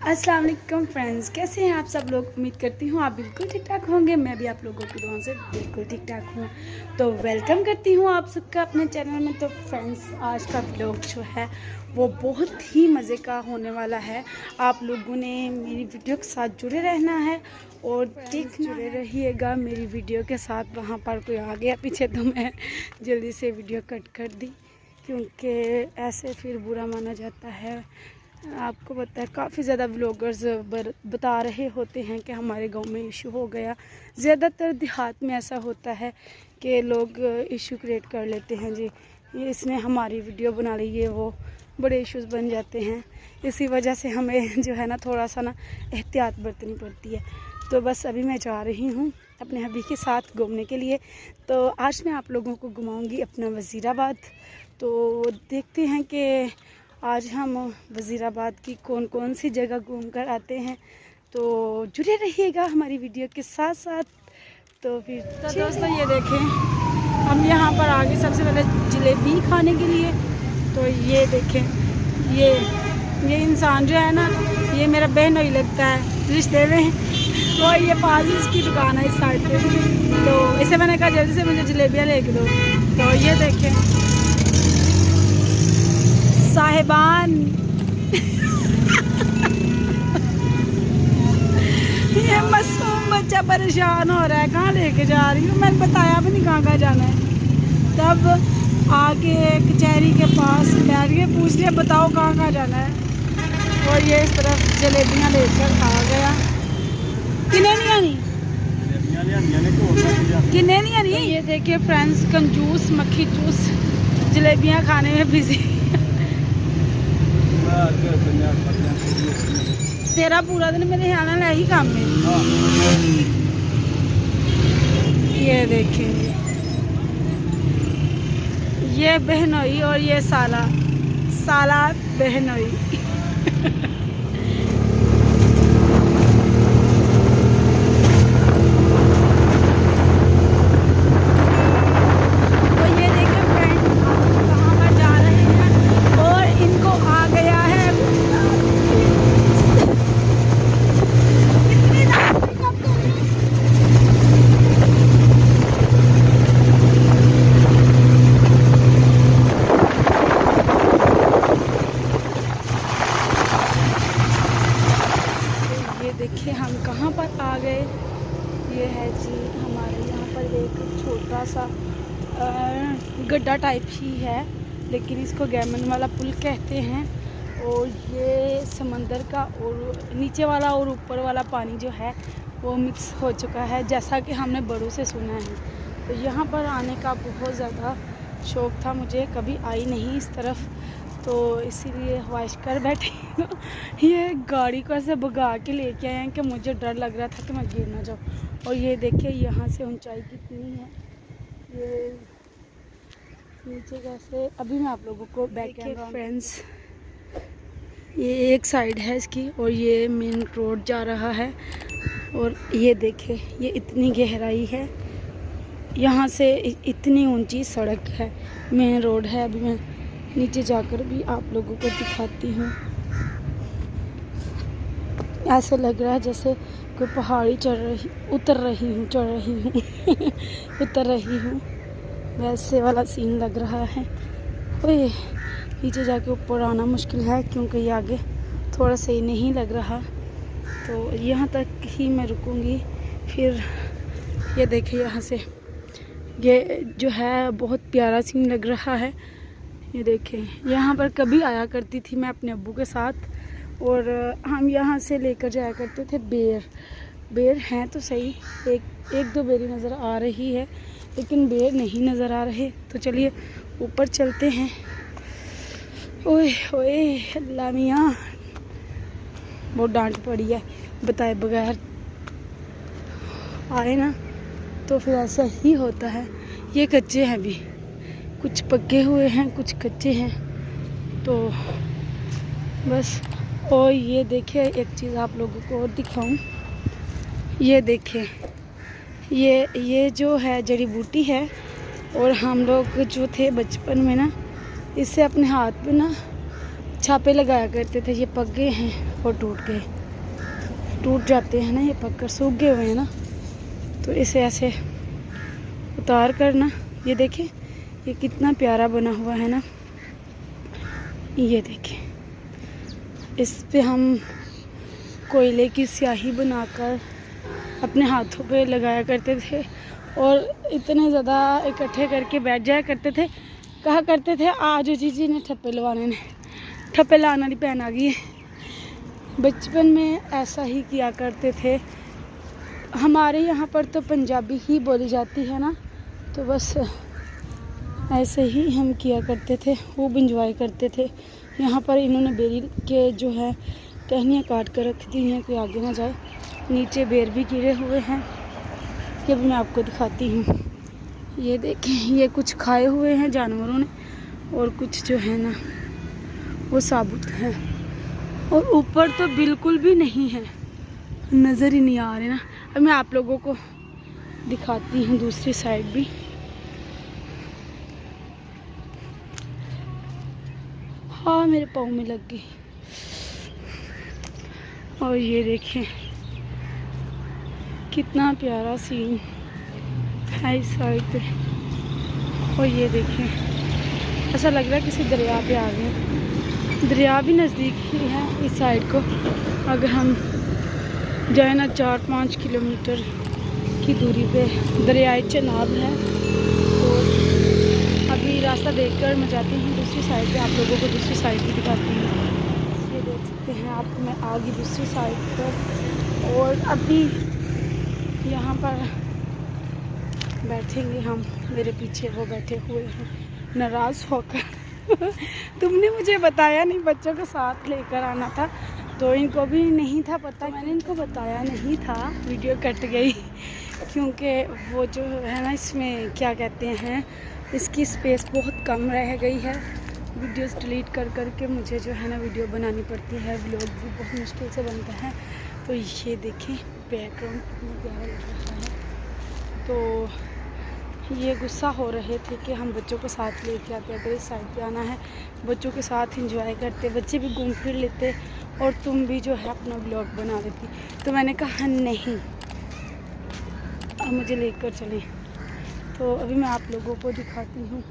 अस्सलाम वालेकुम फ्रेंड्स, कैसे हैं आप सब लोग। उम्मीद करती हूँ आप बिल्कुल ठीक ठाक होंगे। मैं भी आप लोगों की दुआओं से बिल्कुल ठीक ठाक हूँ। तो वेलकम करती हूँ आप सबका अपने चैनल में। तो फ्रेंड्स, आज का व्लॉग जो है वो बहुत ही मज़े का होने वाला है। आप लोगों ने मेरी वीडियो के साथ जुड़े रहना है और जुड़े रहिएगा मेरी वीडियो के साथ। वहाँ पर कोई आ गया पीछे तो मैं जल्दी से वीडियो कट कर दी, क्योंकि ऐसे फिर बुरा माना जाता है। आपको पता है काफ़ी ज़्यादा व्लॉगर्स बता रहे होते हैं कि हमारे गांव में इशू हो गया। ज़्यादातर देहात में ऐसा होता है कि लोग इशू क्रिएट कर लेते हैं। जी, ये इसने हमारी वीडियो बना ली, ये वो बड़े इश्यूज़ बन जाते हैं। इसी वजह से हमें जो है ना थोड़ा सा ना एहतियात बरतनी पड़ती है। तो बस अभी मैं जा रही हूँ अपने हबी के साथ घूमने के लिए। तो आज मैं आप लोगों को घुमाऊँगी अपना वज़ीराबाद। तो देखते हैं कि आज हम वज़ीराबाद की कौन कौन सी जगह घूम कर आते हैं। तो जुड़े रहिएगा हमारी वीडियो के साथ साथ। तो फिर तो दोस्तों, ये देखें हम यहाँ पर आगे सबसे पहले जलेबी खाने के लिए। तो ये देखें, ये इंसान जो है ना, ये मेरा बहन ही लगता है रिश्ते में। तो ये पास ही इसकी दुकान है इस साइड पे। तो इसे मैंने कहा जल्दी से मुझे जलेबियाँ लेके दो। तो ये देखें साहिबान ये मासूम बच्चा परेशान हो रहा है, कहाँ लेके जा रही हूँ। मैंने बताया भी नहीं कहाँ जाना है। तब आके कचहरी के पास बैठ के पूछ लिया बताओ कहाँ जाना है। और ये इस तरफ जलेबियाँ लेकर आ गया। किन्ने नहीं आनी, किन्ने नहीं आनी। ये देखिए फ्रेंड्स, कंजूस मक्खी जूस जलेबियाँ खाने में बिजी। तेरा पूरा दिन मेरे ख्याल में यही काम है। ये देखेंगे, ये बहनोई और ये साला बहनोई। तो ये देखिए फ्रेंड, कहाँ पर जा रहे हैं और इनको आ गया है देखिए हम कहाँ पर आ गए। ये है जी हमारे यहाँ पर एक छोटा सा गड्ढा टाइप ही है, लेकिन इसको गैमन वाला पुल कहते हैं। और ये समंदर का और नीचे वाला और ऊपर वाला पानी जो है वो मिक्स हो चुका है, जैसा कि हमने बड़ों से सुना है। तो यहाँ पर आने का बहुत ज़्यादा शौक़ था मुझे, कभी आई नहीं इस तरफ, तो इसीलिए ख्वाहिश कर बैठी। ये गाड़ी को ऐसे भगा के लेके आए हैं कि मुझे डर लग रहा था कि मैं गिर ना जाऊँ। और ये देखिए यहाँ से ऊंचाई कितनी है, ये नीचे कैसे। अभी मैं आप लोगों को बैक कैमरा फ्रेंड्स, ये एक साइड है इसकी और ये मेन रोड जा रहा है। और ये देखिए ये इतनी गहराई है, यहाँ से इतनी ऊंची सड़क है, मेन रोड है। अभी मैं नीचे जाकर भी आप लोगों को दिखाती हूँ। ऐसे लग रहा है जैसे कोई पहाड़ी उतर रही हूँ उतर रही हूँ, वैसे वाला सीन लग रहा है। ओए, नीचे जाके ऊपर आना मुश्किल है क्योंकि ये आगे थोड़ा सही नहीं लग रहा। तो यहाँ तक ही मैं रुकूँगी। फिर ये देखिए यहाँ से ये जो है बहुत प्यारा सीन लग रहा है। ये देखें, यहाँ पर कभी आया करती थी मैं अपने अब्बू के साथ, और हम यहाँ से लेकर जाया करते थे बेर हैं तो सही, एक दो बेरी नज़र आ रही है लेकिन बेर नहीं नज़र आ रहे। तो चलिए ऊपर चलते हैं। ओए ओए अल्लाह मियाँ, बहुत डांट पड़ी है, बताए बगैर आए ना तो फिर ऐसा ही होता है। ये कच्चे हैं, भी कुछ पके हुए हैं कुछ कच्चे हैं। तो बस। और ये देखिए एक चीज़ आप लोगों को और दिखाऊं, ये देखिए ये जो है जड़ी बूटी है। और हम लोग जो थे बचपन में ना, इससे अपने हाथ पे ना छापे लगाया करते थे। ये पक गए हैं और टूट जाते हैं ना, ये पककर सूख गए हुए हैं ना, तो इसे ऐसे उतार कर ना, ये देखें ये कितना प्यारा बना हुआ है ना। ये देखें, इस पे हम कोयले की स्याही बनाकर अपने हाथों पे लगाया करते थे और इतने ज़्यादा इकट्ठे करके बैठ जाया करते थे, कहा करते थे आज जी ने ठप्पे लवाने ने, ठप्पे लाने वाली पहन आ गई है। बचपन में ऐसा ही किया करते थे। हमारे यहाँ पर तो पंजाबी ही बोली जाती है ना, तो बस ऐसे ही हम किया करते थे, खूब इंजॉय करते थे। यहाँ पर इन्होंने बेरी के जो है टहनियाँ काट कर रख दी हैं कि आगे ना जाए। नीचे बेर भी गिरे हुए हैं, ये भी मैं आपको दिखाती हूँ। ये देखें, ये कुछ खाए हुए हैं जानवरों ने और कुछ जो है ना वो साबुत हैं, और ऊपर तो बिल्कुल भी नहीं है, नज़र ही नहीं आ रहे ना। अब मैं आप लोगों को दिखाती हूँ दूसरी साइड भी। हाँ, मेरे पाँव में लग गई। और ये देखें कितना प्यारा सीन है इस साइड पे। और ये देखें, ऐसा लग रहा है किसी दरिया पे आ गए। दरिया भी नज़दीक ही है इस साइड को, अगर हम जाए ना 4-5 किलोमीटर की दूरी पे दरियाए चनाब है। और अभी रास्ता देखकर मैं जाती हूँ दूसरी साइड पे, आप लोगों को दूसरी साइड भी दिखाती हूँ। ये देख सकते हैं आप, मैं आ गई दूसरी साइड पर और अभी यहाँ पर बैठेंगे हम। मेरे पीछे वो बैठे हुए हैं नाराज़ होकर। तुमने मुझे बताया नहीं, बच्चों को साथ लेकर आना था, तो इनको भी नहीं था पता, मैंने इनको बताया नहीं था। वीडियो कट गई क्योंकि वो जो है ना, इसमें क्या कहते हैं, इसकी स्पेस बहुत कम रह गई है। वीडियोस डिलीट कर के मुझे जो है ना वीडियो बनानी पड़ती है, व्लॉग भी बहुत मुश्किल से बनता है। तो ये देखें बैकग्राउंड कितना प्यारा लग रहा है। तो ये गुस्सा हो रहे थे कि हम बच्चों को साथ लेके आते, अगर इस साइड पे आना है बच्चों के साथ एंजॉय करते, बच्चे भी घूम फिर लेते और तुम भी जो है अपना व्लॉग बना लेती। तो मैंने कहा नहीं, अब मुझे लेकर चलें। तो अभी मैं आप लोगों को दिखाती हूँ